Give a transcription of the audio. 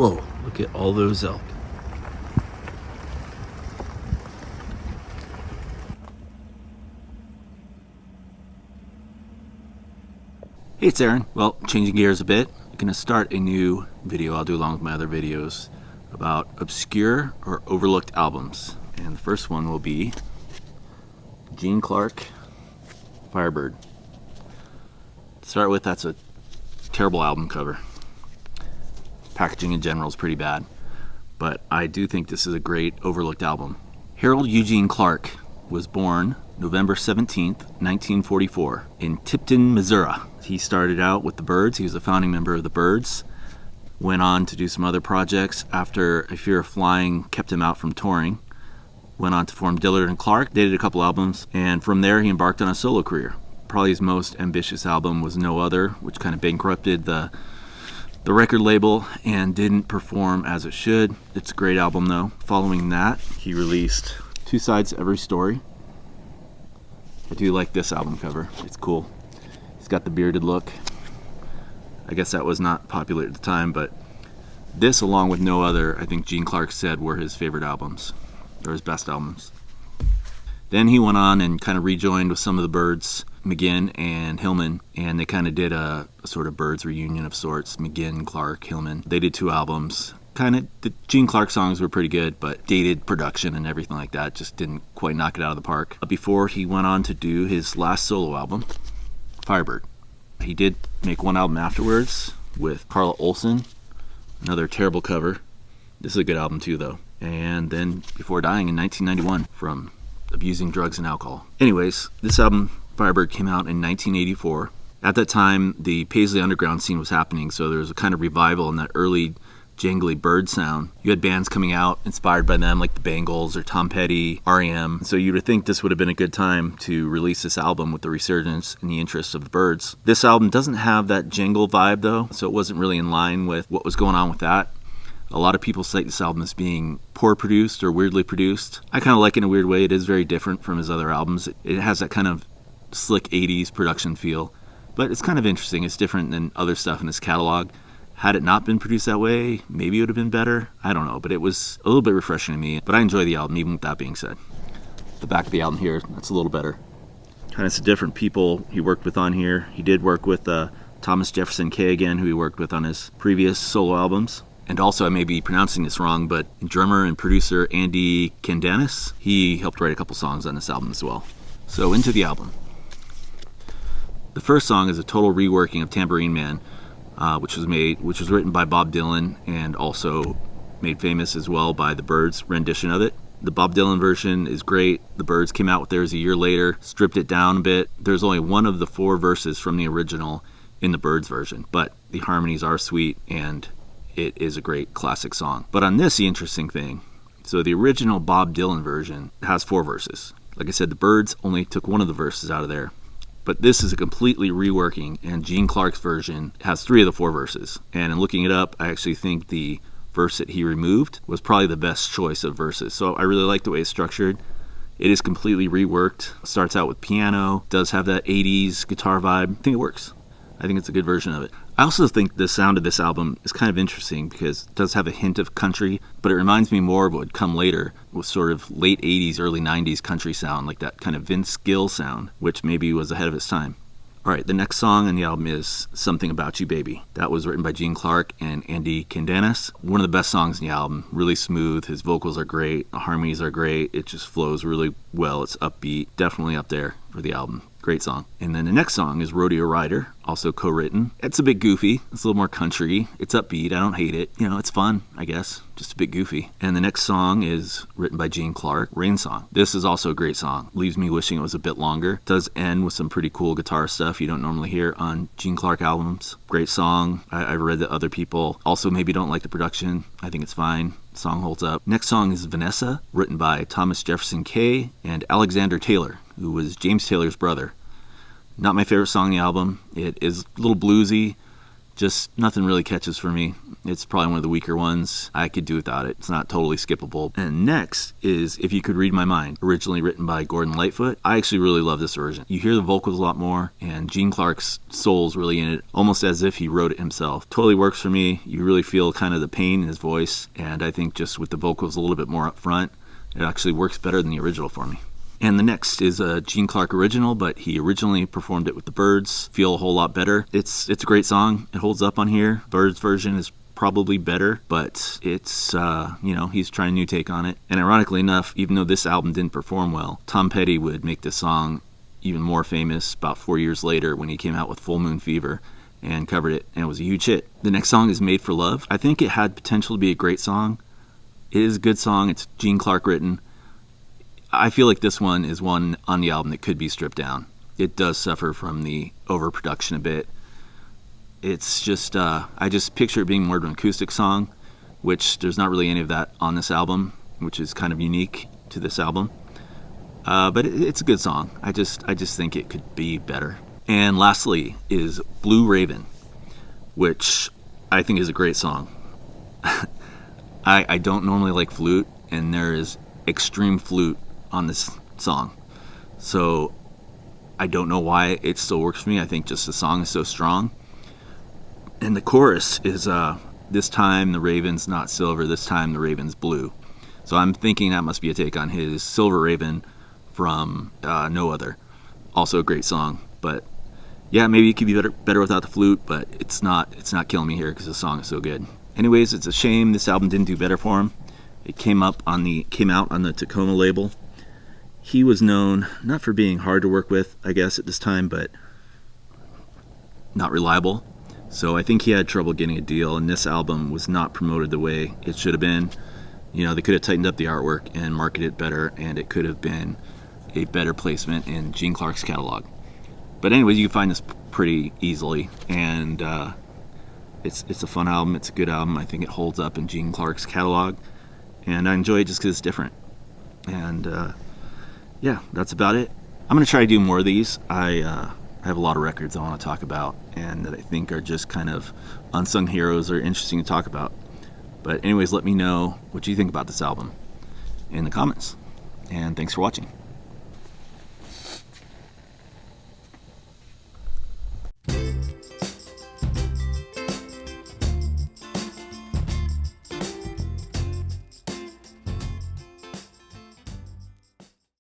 Whoa, look at all those elk. Hey, it's Aaron. Well, changing gears a bit. I'm going to start a new video I'll do along with my other videos about obscure or overlooked albums. And the first one will be Gene Clark, Firebyrd. To start with, that's a terrible album cover. Packaging in general is pretty bad, but I do think this is a great overlooked album. Harold Eugene Clark was born November 17th, 1944 in Tipton, Missouri. He started out with the Byrds. He was a founding member of the Byrds. Went on to do some other projects after a fear of flying kept him out from touring. Went on to form Dillard and Clark. They did a couple albums, and from there he embarked on a solo career. Probably his most ambitious album was No Other, which kind of bankrupted the record label and didn't perform as it should. It's a great album though. Following that, he released Two Sides to Every Story. I do like this album cover. It's cool. He's got the bearded look. I guess that was not popular at the time, but this, along with No Other, I think Gene Clark said were his favorite albums, or his best albums. Then he went on and kind of rejoined with some of the Byrds, McGinn and Hillman, and they kind of did a sort of Byrds reunion of sorts. McGinn, Clark, Hillman. They did 2 albums. The Gene Clark songs were pretty good, but dated production and everything like that just didn't quite knock it out of the park. Before he went on to do his last solo album, Firebyrd. He did make one album afterwards with Carla Olson, another terrible cover. This is a good album too, though. And then before dying in 1991 from abusing drugs and alcohol. Anyways, this album, Firebyrd, came out in 1984. At that time, the Paisley Underground scene was happening, so there was a kind of revival in that early jangly Byrd sound. You had bands coming out inspired by them, like the Bangles or Tom Petty, R.E.M. So you would think this would have been a good time to release this album with the resurgence and the interest of the Byrds. This album doesn't have that jangle vibe though, so it wasn't really in line with what was going on with that. A lot of people cite this album as being poor produced or weirdly produced. I kind of like it in a weird way. It is very different from his other albums. It has that kind of slick 80s production feel, but it's kind of interesting. It's different than other stuff in his catalog. Had it not been produced that way, maybe it would have been better. I don't know, but it was a little bit refreshing to me. But I enjoy the album, even with that being said. The back of the album here, that's a little better. Kind of some different people he worked with on here. He did work with Thomas Jefferson Kay again, who he worked with on his previous solo albums. And also, I may be pronouncing this wrong, but drummer and producer Andy Kendanis, he helped write a couple songs on this album as well. So into the album. The first song is a total reworking of Tambourine Man, which was written by Bob Dylan and also made famous as well by the Byrds' rendition of it. The Bob Dylan version is great. The Byrds came out with theirs a year later, stripped it down a bit. There's only one of the 4 verses from the original in the Byrds version, but the harmonies are sweet and it is a great classic song. But on this, the interesting thing, so the original Bob Dylan version has 4 verses. Like I said, the Byrds only took one of the verses out of there. But this is a completely reworking, and Gene Clark's version has 3 of the 4 verses. And in looking it up, I actually think the verse that he removed was probably the best choice of verses. So I really like the way it's structured. It is completely reworked. Starts out with piano, does have that 80s guitar vibe. I think it works. I think it's a good version of it. I also think the sound of this album is kind of interesting because it does have a hint of country, but it reminds me more of what would come later with sort of late 80s, early 90s country sound, like that kind of Vince Gill sound, which maybe was ahead of its time. All right, the next song on the album is Something About You Baby. That was written by Gene Clark and Andy Kendanis. One of the best songs in the album, really smooth. His vocals are great, the harmonies are great. It just flows really well. It's upbeat, definitely up there for the album. Great song. And then the next song is Rodeo Rider, also co-written. It's a bit goofy. It's a little more country. It's upbeat. I don't hate it. You know, it's fun, I guess. Just a bit goofy. And the next song is written by Gene Clark, Rain Song. This is also a great song. Leaves me wishing it was a bit longer. It does end with some pretty cool guitar stuff you don't normally hear on Gene Clark albums. Great song. I read that other people also maybe don't like the production. I think it's fine. The song holds up. Next song is Vanessa, written by Thomas Jefferson Kay and Alexander Taylor, who was James Taylor's brother. Not my favorite song on the album. It is a little bluesy, just nothing really catches for me. It's probably one of the weaker ones. I could do without it. It's not totally skippable. And next is If You Could Read My Mind, originally written by Gordon Lightfoot. I actually really love this version. You hear the vocals a lot more, and Gene Clark's soul's really in it, almost as if he wrote it himself. Totally works for me. You really feel kind of the pain in his voice, and I think just with the vocals a little bit more up front, it actually works better than the original for me. And the next is a Gene Clark original, but he originally performed it with the Byrds. Feel a whole lot better. It's a great song. It holds up on here. Byrds version is probably better, but it's, he's trying a new take on it. And ironically enough, even though this album didn't perform well, Tom Petty would make this song even more famous about 4 years later when he came out with Full Moon Fever and covered it, and it was a huge hit. The next song is Made for Love. I think it had potential to be a great song. It is a good song. It's Gene Clark written. I feel like this one is one on the album that could be stripped down. It does suffer from the overproduction a bit. It's just, I just picture it being more of an acoustic song, which there's not really any of that on this album, which is kind of unique to this album. But it's a good song. I just think it could be better. And lastly is Blue Raven, which I think is a great song. I don't normally like flute, and there is extreme flute on this song, so I don't know why it still works for me. I think just the song is so strong, and the chorus is this time the raven's not silver, this time the raven's blue. So I'm thinking that must be a take on his Silver Raven from No Other. Also a great song, but yeah, maybe it could be better without the flute, but it's not killing me here because the song is so good. Anyways, it's a shame this album didn't do better for him. It came out on the Tacoma label. He was known not for being hard to work with, I guess, at this time, but not reliable. So I think he had trouble getting a deal, and this album was not promoted the way it should have been. They could have tightened up the artwork and marketed it better, and it could have been a better placement in Gene Clark's catalog. But anyways, you can find this pretty easily, and it's a fun album. It's a good album. I think it holds up in Gene Clark's catalog, and I enjoy it just because it's different. And yeah, that's about it. I'm going to try to do more of these. I have a lot of records I want to talk about and that I think are just kind of unsung heroes or interesting to talk about. But anyways, let me know what you think about this album in the comments. And thanks for watching.